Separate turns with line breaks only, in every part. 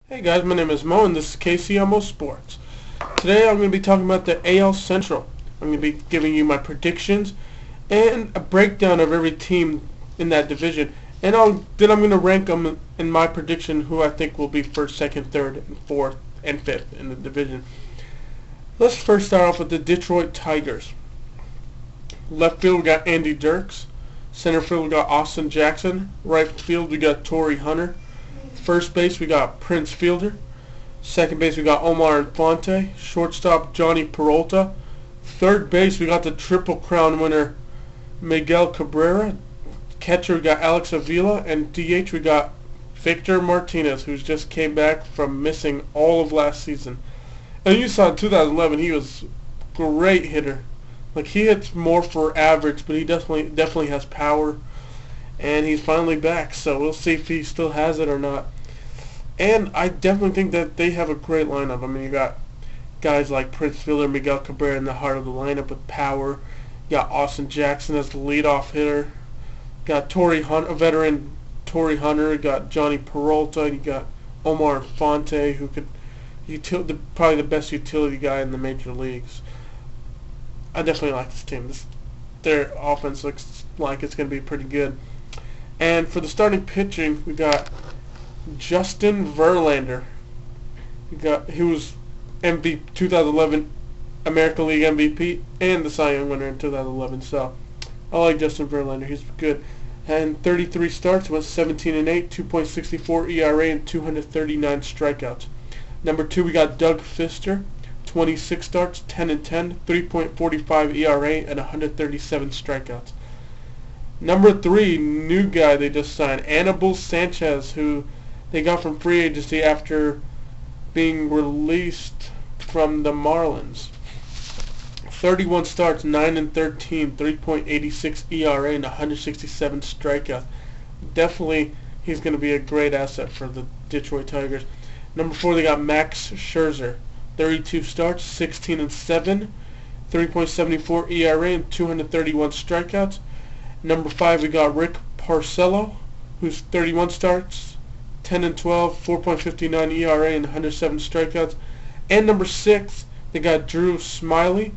Hey guys, my name is Mo and this is KCMO Sports. Today I'm going to be talking about the AL Central. I'm going to be giving you my predictions and a breakdown of every team in that division. And then I'm going to rank them in my prediction who I think will be first, second, third, and fourth, and fifth in the division. Let's first start off with the Detroit Tigers. Left field we got Andy Dirks. Center field we got Austin Jackson. Right field we got Torrey Hunter. First base, we got Prince Fielder. Second base, we got Omar Infante. Shortstop, Johnny Peralta. Third base, we got the Triple Crown winner, Miguel Cabrera. Catcher, we got Alex Avila. And DH, we got Victor Martinez, who just came back from missing all of last season. And you saw in 2011, he was a great hitter. Like, he hits more for average, but he definitely has power. And he's finally back, so we'll see if he still has it or not. And I definitely think that they have a great lineup. I mean, you got guys like Prince Fielder, Miguel Cabrera in the heart of the lineup with power. You got Austin Jackson as the leadoff hitter. You got Torrey Hunter, a veteran Torrey Hunter. You got Johnny Peralta. You got Omar Infante, who could probably the best utility guy in the major leagues. I definitely like this team. Their offense looks like it's going to be pretty good. And for the starting pitching, we got Justin Verlander. He was 2011 American League MVP and the Cy Young winner in 2011. So I like Justin Verlander. He's good. And 33 starts, went 17-8, 2.64 ERA, and 239 strikeouts. Number 2, we got Doug Fister. 26 starts, 10-10, 3.45 ERA, and 137 strikeouts. Number 3, new guy they just signed, Anibal Sanchez, who they got from free agency after being released from the Marlins. 31 starts, 9-13, 3.86 ERA, and 167 strikeouts. Definitely, he's going to be a great asset for the Detroit Tigers. Number 4, they got Max Scherzer. 32 starts, 16-7, 3.74 ERA, and 231 strikeouts. Number 5, we got Rick Porcello, who's 31 starts, 10-12, 4.59 ERA, and 107 strikeouts. And number 6, they got Drew Smyly,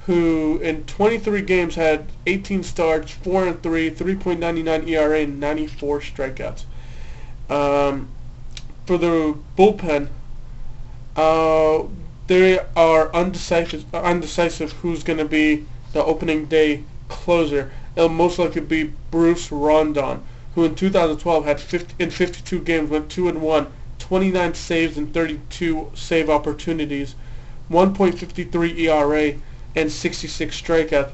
who in 23 games had 18 starts, 4-3, 3.99 ERA, and 94 strikeouts. For the bullpen, they are undecisive who's going to be the opening day closer. It'll most likely be Bruce Rondon, who in 2012 had 52 games, went 2-1, 29 saves and 32 save opportunities, 1.53 ERA, and 66 strikeouts.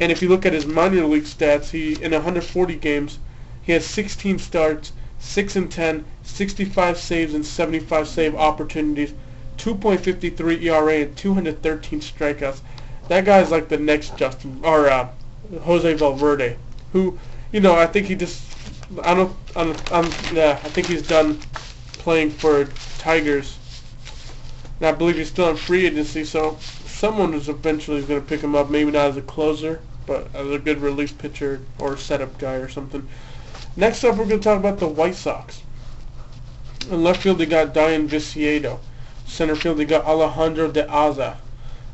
And if you look at his minor league stats, in 140 games, he has 16 starts, 6-10, 65 saves and 75 save opportunities, 2.53 ERA, and 213 strikeouts. That guy's like the next Jose Valverde, who, I think he just, I think he's done playing for Tigers, and I believe he's still in free agency. So someone is eventually going to pick him up, maybe not as a closer, but as a good relief pitcher or setup guy or something. Next up, we're going to talk about the White Sox. In left field, they got Dian Viciedo. Center field, they got Alejandro De Aza.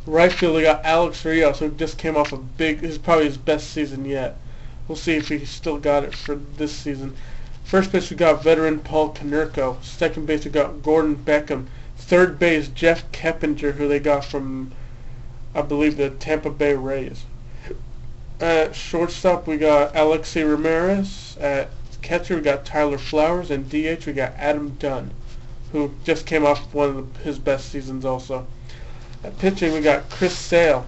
Right field, they got Alex Rios, who just came off probably his best season yet. We'll see if he still got it for this season. First base, we got veteran Paul Konerko. Second base, we got Gordon Beckham. Third base, Jeff Keppinger, who they got from, I believe, the Tampa Bay Rays. At shortstop, we got Alexei Ramirez. At catcher, we got Tyler Flowers. And DH, we got Adam Dunn, who just came off one of his best seasons also. At pitching, we got Chris Sale,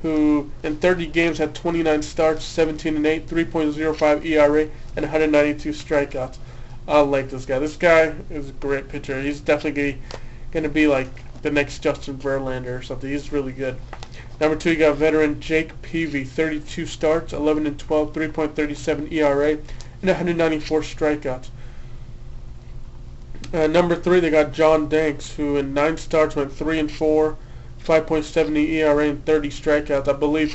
who in 30 games had 29 starts, 17-8, 3.05 ERA, and 192 strikeouts. I like this guy. This guy is a great pitcher. He's definitely going to be like the next Justin Verlander or something. He's really good. Number 2, you got veteran Jake Peavy, 32 starts, 11-12, 3.37 ERA, and 194 strikeouts. Number 3, they got John Danks, who in 9 starts went 3-4, 5.70 ERA, and 30 strikeouts. I believe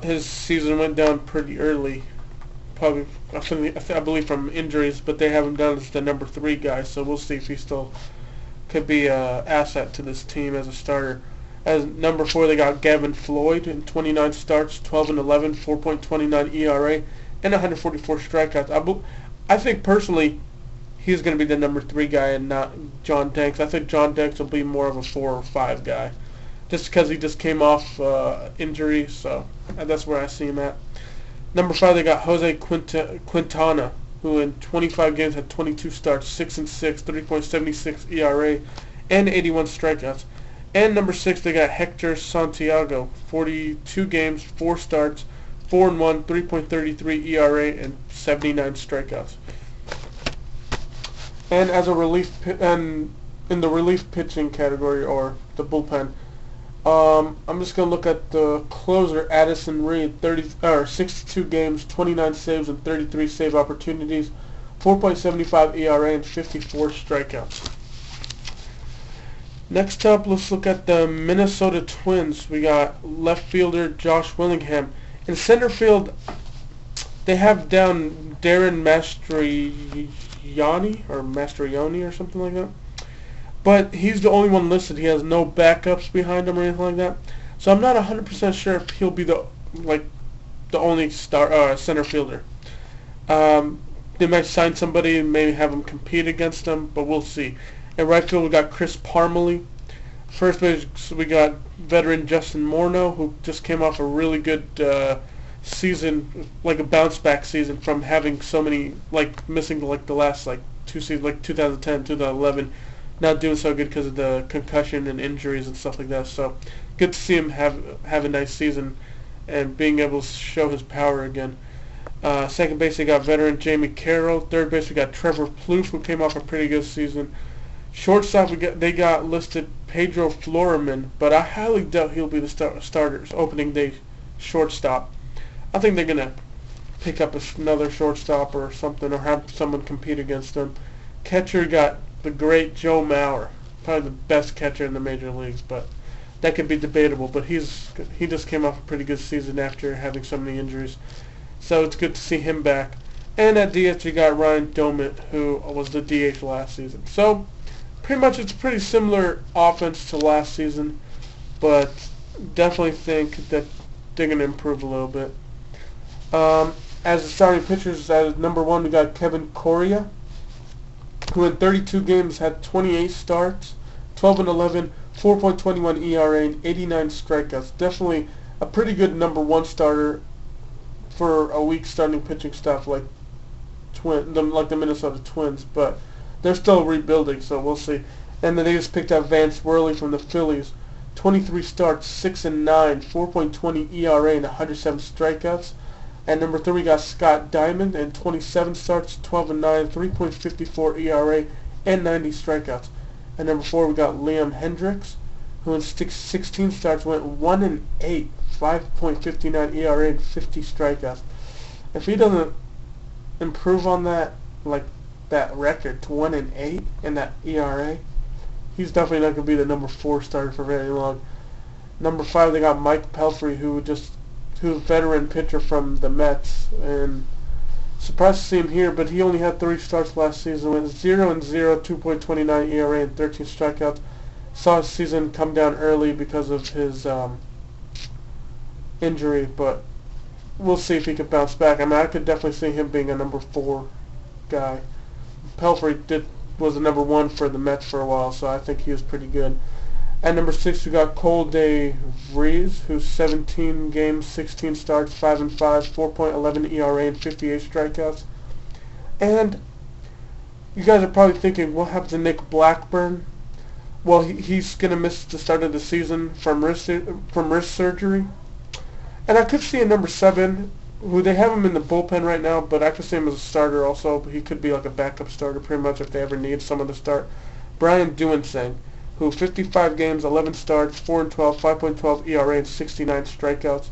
his season went down pretty early probably, I believe, from injuries, but they have him down as the number 3 guy. So we'll see if he still could be an asset to this team as a starter. As number 4, they got Gavin Floyd in 29 starts, 12-11, 4.29 ERA, and 144 strikeouts. I think personally, he's going to be the number 3 guy and not John Danks. I think John Danks will be more of a 4 or 5 guy, just because he just came off injury. So that's where I see him at. Number 5, they got Jose Quintana, who in 25 games had 22 starts, 6-6, 3.76 ERA, and 81 strikeouts. And number 6, they got Hector Santiago, 42 games, 4 starts, 4-1, 3.33 ERA, and 79 strikeouts. And as a in the relief pitching category, or the bullpen, I'm just going to look at the closer, Addison Reed, 62 games, 29 saves, and 33 save opportunities, 4.75 ERA, and 54 strikeouts. Next up, let's look at the Minnesota Twins. We got left fielder Josh Willingham. In center field, they have down Darren Mastriani or something like that. But he's the only one listed. He has no backups behind him or anything like that. So I'm not 100% sure if he'll be the only center fielder. They might sign somebody and maybe have him compete against them, but we'll see. In right field, we got Chris Parmelee. First base, we got veteran Justin Morneau, who just came off a really good season, like a bounce-back season from having so many, missing the last 2 seasons, 2010, 2011. Not doing so good because of the concussion and injuries and stuff like that. So good to see him have a nice season and being able to show his power again. Second base, they got veteran Jamie Carroll. Third base, we got Trevor Plouffe, who came off a pretty good season. Shortstop, they got listed Pedro Floriman, but I highly doubt he'll be the starters opening day shortstop. I think they're going to pick up another shortstop or something, or have someone compete against them. Catcher got the great Joe Mauer, probably the best catcher in the major leagues, but that could be debatable. But he just came off a pretty good season after having so many injuries, so it's good to see him back. And at DH, you got Ryan Domit, who was the DH last season. So pretty much it's a pretty similar offense to last season, but definitely think that they're going to improve a little bit. As the starting pitchers, at number 1, we got Kevin Correa, who in 32 games had 28 starts, 12-11, 4.21 ERA, and 89 strikeouts. Definitely a pretty good number 1 starter for a weak starting pitching staff like the Minnesota Twins, but they're still rebuilding, so we'll see. And then they just picked up Vance Worley from the Phillies, 23 starts, 6-9, 4.20 ERA, and 107 strikeouts. At number 3, we got Scott Diamond, and 27 starts, 12-9, 3.54 ERA, and 90 strikeouts. At number 4, we got Liam Hendricks, who in 16 starts went 1-8, 5.59 ERA, and 50 strikeouts. If he doesn't improve on that, that record to 1-8 and that ERA, he's definitely not going to be the number 4 starter for very long. Number 5, they got Mike Pelfrey, who's a veteran pitcher from the Mets, and surprised to see him here, but he only had 3 starts last season, went 0-0, 2.29 ERA, and 13 strikeouts. Saw his season come down early because of his injury, but we'll see if he can bounce back. I mean, I could definitely see him being a number 4 guy. Pelfrey was a number 1 for the Mets for a while, so I think he was pretty good. At number 6, we got Cole De Vries, who's 17 games, 16 starts, 5-5, 4.11 ERA, and 58 strikeouts. And you guys are probably thinking, what happened to Nick Blackburn? Well, he's going to miss the start of the season from wrist surgery. And I could see a number 7, who they have him in the bullpen right now, but I could see him as a starter also. He could be like a backup starter pretty much if they ever need someone to start. Brian Duenseng, who 55 games, 11 starts, 4-12, 5.12 ERA, and 69 strikeouts.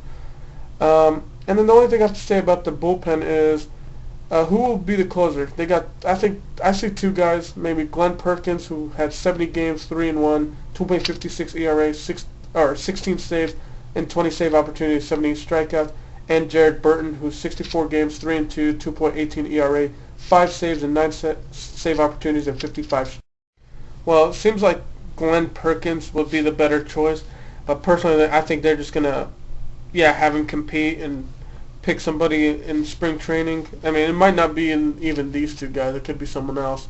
And then the only thing I have to say about the bullpen is who will be the closer. They got, I see 2 guys, maybe Glenn Perkins, who had 70 games, 3-1, 2.56 ERA, 16 saves, and 20 save opportunities, 78 strikeouts. and Jared Burton, who's 64 games, 3-2, 2.18 ERA, 5 saves and 9 save opportunities and 55. Well, it seems like Glenn Perkins would be the better choice, but personally, I think they're just gonna, have him compete and pick somebody in spring training. I mean, it might not be in even these two guys. It could be someone else.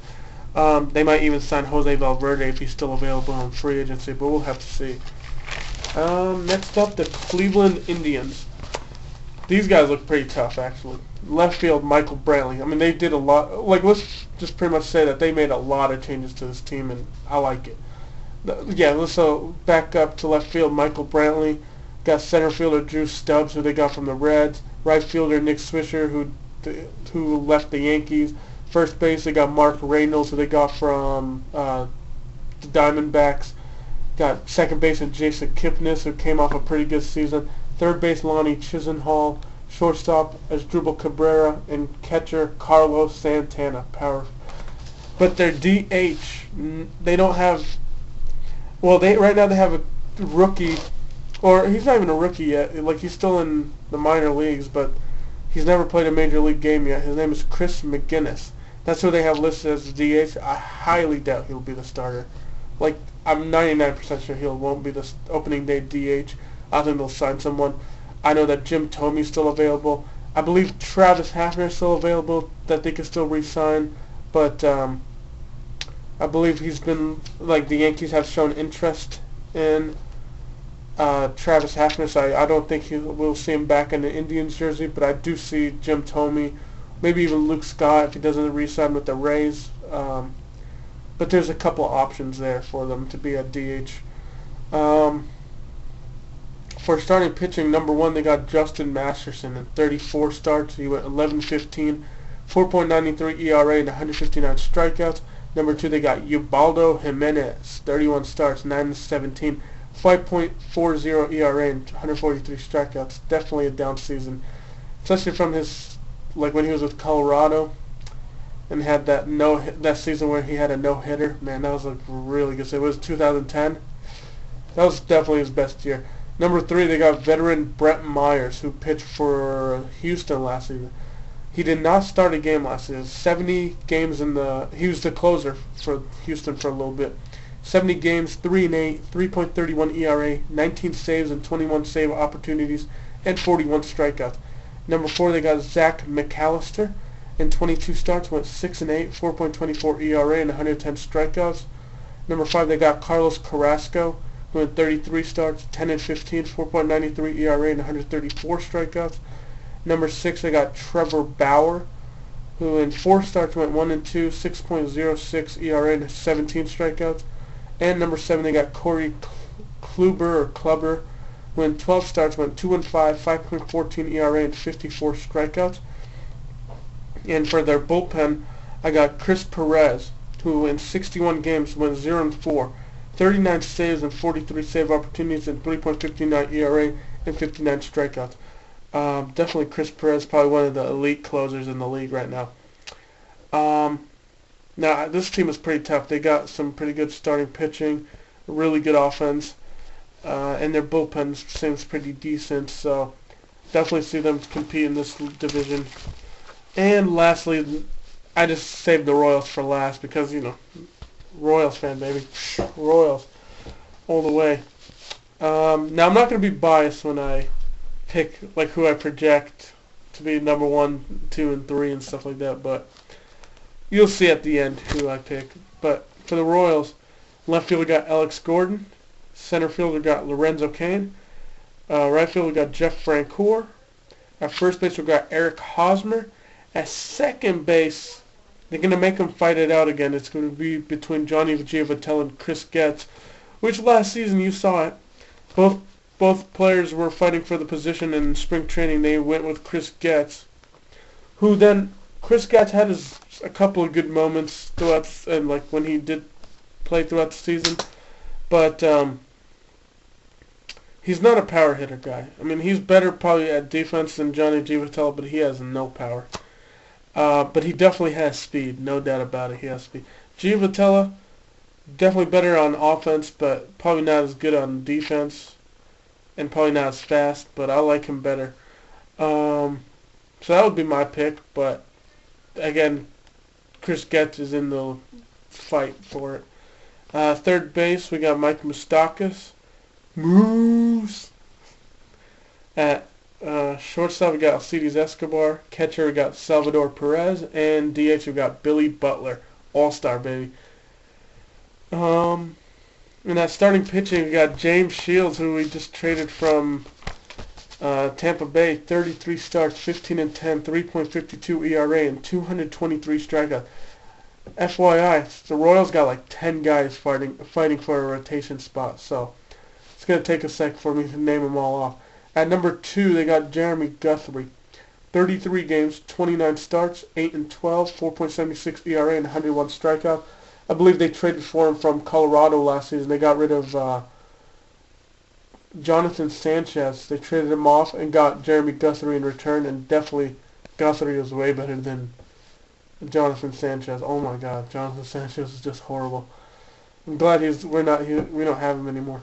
They might even sign Jose Valverde if he's still available on free agency, but we'll have to see. Next up, the Cleveland Indians. These guys look pretty tough, actually. Left field, Michael Brantley. I mean, they did a lot. Like, let's just pretty much say that they made a lot of changes to this team, and I like it. Let's back up to left field, Michael Brantley. Got center fielder Drew Stubbs, who they got from the Reds. Right fielder Nick Swisher, who left the Yankees. First base, they got Mark Reynolds, who they got from the Diamondbacks. Got second baseman Jason Kipnis, who came off a pretty good season. Third base, Lonnie Chisenhall. Shortstop, Asdrubal Cabrera. And catcher, Carlos Santana. Power. But their DH, they don't have... Well, right now they have a rookie... Or he's not even a rookie yet. Like, he's still in the minor leagues, but he's never played a major league game yet. His name is Chris McGinnis. That's who they have listed as the DH. I highly doubt he'll be the starter. Like, I'm 99% sure he won't be the opening day DH. I think they'll sign someone. I know that Jim Thome's still available. I believe Travis Hafner is still available, that they can still re-sign. But I believe he's been, like, the Yankees have shown interest in Travis Hafner, so I don't think we'll see him back in the Indians jersey, but I do see Jim Thome, maybe even Luke Scott if he doesn't re-sign with the Rays. But there's a couple options there for them to be at DH. For starting pitching, number one, they got Justin Masterson in 34 starts. He went 11-15, 4.93 ERA and 159 strikeouts. Number two, they got Ubaldo Jimenez, 31 starts, 9-17. 5.40 ERA and 143 strikeouts. Definitely a down season, especially from his, like, when he was with Colorado and had that season where he had a no-hitter. Man, that was a really good season. It was 2010. That was definitely his best year. Number three, they got veteran Brett Myers, who pitched for Houston last season. He did not start a game last season. 70 games he was the closer for Houston for a little bit. 70 games, 3-8, 3.31 ERA, 19 saves and 21 save opportunities, and 41 strikeouts. Number four, they got Zach McAllister. In 22 starts, went 6-8, 4.24 ERA, and 110 strikeouts. Number five, they got Carlos Carrasco, who in 33 starts, 10-15, 4.93 ERA, and 134 strikeouts. Number six, they got Trevor Bauer, who in 4 starts went 1-2, 6.06 ERA, and 17 strikeouts. And number 7, they got Corey Kluber, who in 12 starts went 2-5, 5.14 ERA and 54 strikeouts. And for their bullpen, I got Chris Perez, who in 61 games went 0-4, 39 saves and 43 save opportunities and 3.59 ERA and 59 strikeouts. Definitely Chris Perez, probably one of the elite closers in the league right now. Now, this team is pretty tough. They got some pretty good starting pitching, really good offense, and their bullpen seems pretty decent, so definitely see them compete in this division. And lastly, I just saved the Royals for last because, Royals fan, baby. Royals all the way. Now, I'm not going to be biased when I pick, like, who I project to be number 1, 2, and 3 and stuff like that, but you'll see at the end who I pick. But for the Royals, left fielder got Alex Gordon. Center fielder got Lorenzo Cain. Right fielder got Jeff Francoeur. At first base, we got Eric Hosmer. At second base, they're going to make them fight it out again. It's going to be between Johnny Giavotella and Chris Getz, which last season you saw it. Both players were fighting for the position in spring training. They went with Chris Getz, who then Chris Getz had a couple of good moments throughout, and like when he did play throughout the season, but he's not a power hitter guy. I mean, he's better probably at defense than Johnny Giavotella, but he has no power. But he definitely has speed, no doubt about it. He has speed. Giavotella, definitely better on offense, but probably not as good on defense, and probably not as fast. But I like him better. So that would be my pick, but again, Chris Getz is in the fight for it. Third base, we got Mike Moustakas. Moose. At shortstop, we got Alcides Escobar. Catcher, we got Salvador Perez. And DH, we got Billy Butler. All-star, baby. In that starting pitching, we got James Shields, who we just traded from Tampa Bay. 33 starts, 15 and 10, 3.52 ERA, and 223 strikeouts. FYI, the Royals got like 10 guys fighting for a rotation spot, so it's going to take a sec for me to name them all off. At number 2, they got Jeremy Guthrie. 33 games, 29 starts, 8 and 12, 4.76 ERA, and 101 strikeouts. I believe they traded for him from Colorado last season. They got rid of Jonathan Sanchez. They traded him off and got Jeremy Guthrie in return, and definitely Guthrie is way better than Jonathan Sanchez. Oh my God, Jonathan Sanchez is just horrible. I'm glad we don't have him anymore.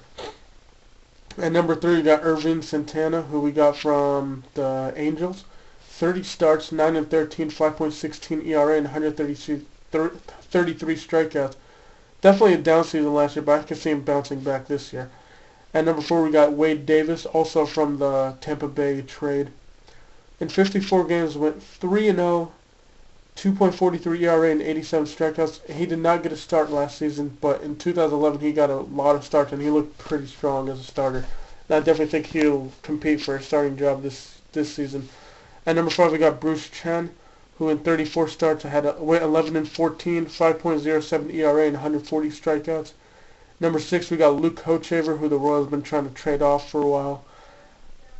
At number 3, we got Irvin Santana, who we got from the Angels. 30 starts, 9 and 13, 5.16 ERA, and 133 strikeouts. Definitely a down season last year, but I can see him bouncing back this year. At number 4, we got Wade Davis, also from the Tampa Bay trade. In 54 games, went 3-0, 2.43 ERA, and 87 strikeouts. He did not get a start last season, but in 2011 he got a lot of starts, and he looked pretty strong as a starter. And I definitely think he'll compete for a starting job this season. At number 5, we got Bruce Chen, who in 34 starts went 11 and 14, 5.07 ERA, and 140 strikeouts. Number 6, we got Luke Hochevar, who the Royals have been trying to trade off for a while.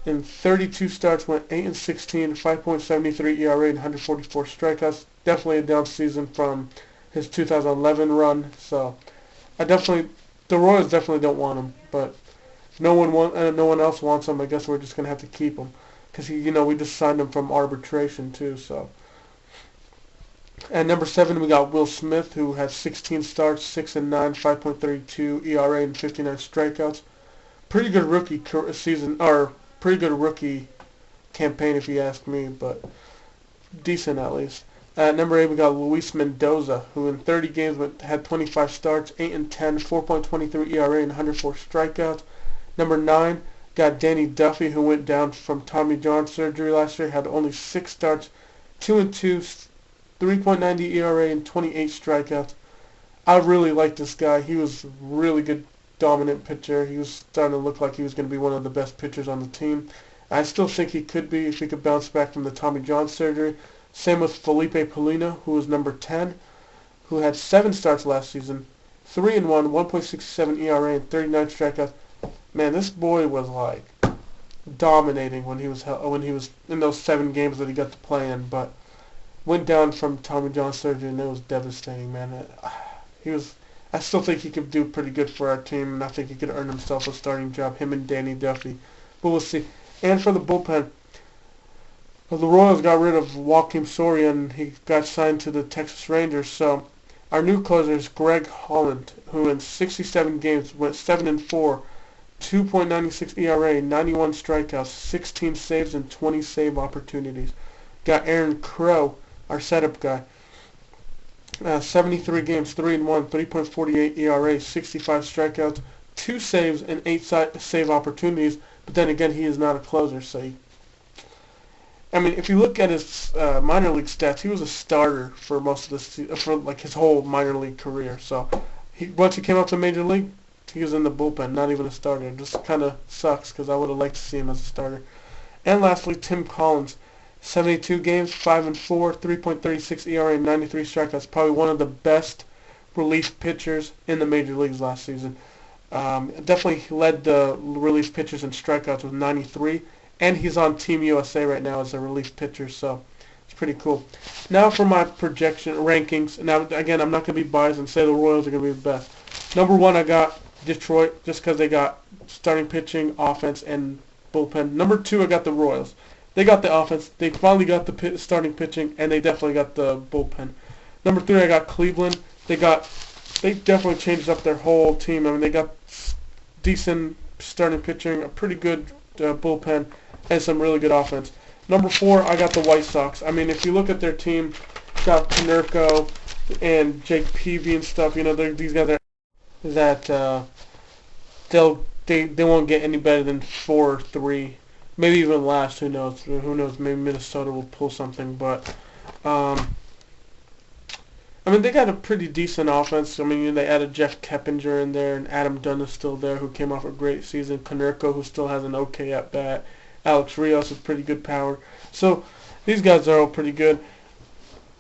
In 32 starts, went 8 and 16, 5.73 ERA, and 144 strikeouts. Definitely a down season from his 2011 run. So, the Royals definitely don't want him, but no one else wants him. I guess we're just gonna have to keep him, because we just signed him from arbitration too. So, at number 7, we got Will Smith, who has 16 starts, 6 and 9, 5.32 ERA, and 59 strikeouts. Pretty good rookie season, or pretty good rookie campaign if you ask me, but decent at least. At number 8, we got Luis Mendoza, who in 30 games had 25 starts, 8 and 10, 4.23 ERA, and 104 strikeouts. Number 9, got Danny Duffy, who went down from Tommy John surgery last year, had only 6 starts, 2 and 2, 3.90 ERA, and 28 strikeouts. I really like this guy. He was a really good dominant pitcher. He was starting to look like he was going to be one of the best pitchers on the team. I still think he could be if he could bounce back from the Tommy John surgery. Same with Felipe Polina, who was number 10, who had 7 starts last season, 3 and 1, 1.67 ERA, and 39 strikeouts. Man, this boy was like dominating when he was in those 7 games that he got to play in, but went down from Tommy John surgery, and it was devastating, man. I still think he could do pretty good for our team, and I think he could earn himself a starting job, him and Danny Duffy. But we'll see. And for the bullpen, the Royals got rid of Joakim Soria, and he got signed to the Texas Rangers. So our new closer is Greg Holland, who in 67 games went 7 and 4, 2.96 ERA, 91 strikeouts, 16 saves, and 20 save opportunities. Got Aaron Crow, our setup guy. 73 games, 3 and 1, 3.48 ERA, 65 strikeouts, 2 saves, and 8 save opportunities. But then again, he is not a closer, so if you look at his minor league stats, he was a starter for most of for like his whole minor league career. So once he came up to major league, he was in the bullpen, not even a starter. It just kind of sucks because I would have liked to see him as a starter. And lastly, Tim Collins, 72 games, 5 and 4, 3.36 ERA, and 93 strikeouts. Probably one of the best relief pitchers in the major leagues last season. Definitely led the relief pitchers in strikeouts with 93. And he's on Team USA right now as a relief pitcher, so it's pretty cool. Now for my projection rankings. Now, again, I'm not going to be biased and say the Royals are going to be the best. Number 1, I got Detroit, just because they got starting pitching, offense, and bullpen. Number 2, I got the Royals. They got the offense. They finally got the starting pitching, and they definitely got the bullpen. Number 3, I got Cleveland. They definitely changed up their whole team. They got decent starting pitching, a pretty good bullpen, and some really good offense. Number 4, I got the White Sox. I mean, if you look at their team, got Konerko and Jake Peavy and stuff. You know, these guys are that they won't get any better than 4-3, maybe even last. Who knows? Who knows? Maybe Minnesota will pull something, but I mean, they got a pretty decent offense. I mean, they added Jeff Keppinger in there, and Adam Dunn is still there, who came off a great season. Konerko, who still has an okay at bat. Alex Rios with pretty good power. So these guys are all pretty good.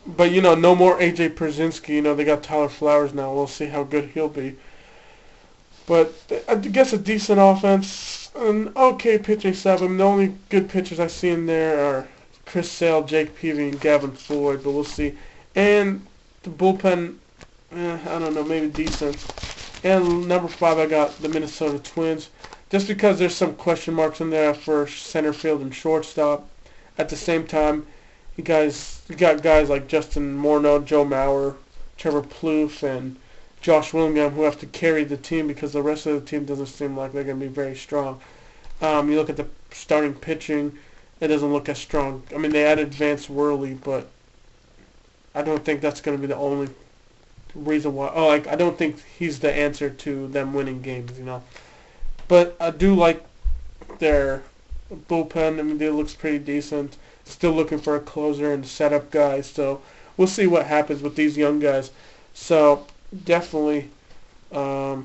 But, you know, no more A.J. Pierzynski. You know, they got Tyler Flowers now. We'll see how good he'll be. But I guess a decent offense, an okay pitching staff. I mean, the only good pitchers I see in there are Chris Sale, Jake Peavy, and Gavin Floyd. But we'll see. And the bullpen, I don't know, maybe decent. And number 5, I got the Minnesota Twins. Just because there's some question marks in there for center field and shortstop. At the same time, you got guys like Justin Morneau, Joe Mauer, Trevor Plouffe, and Josh Willingham who have to carry the team because the rest of the team doesn't seem like they're going to be very strong. You look at the starting pitching, it doesn't look as strong. I mean, they added Vance Worley, but I don't think that's going to be the only reason why. Oh, I don't think he's the answer to them winning games, you know. But I do like their bullpen. I mean, it looks pretty decent. Still looking for a closer and setup guy. So we'll see what happens with these young guys. So definitely, the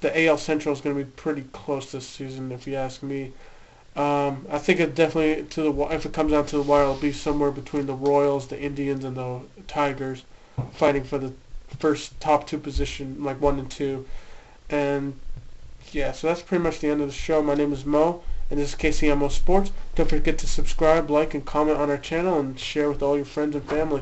AL Central is going to be pretty close this season, if you ask me. I think it definitely if it comes down to the wire, it'll be somewhere between the Royals, the Indians, and the Tigers, fighting for the first top 2 position, like 1 and 2. And yeah, so that's pretty much the end of the show. My name is Mo, and this is KCMO Sports. Don't forget to subscribe, like, and comment on our channel, and share with all your friends and family.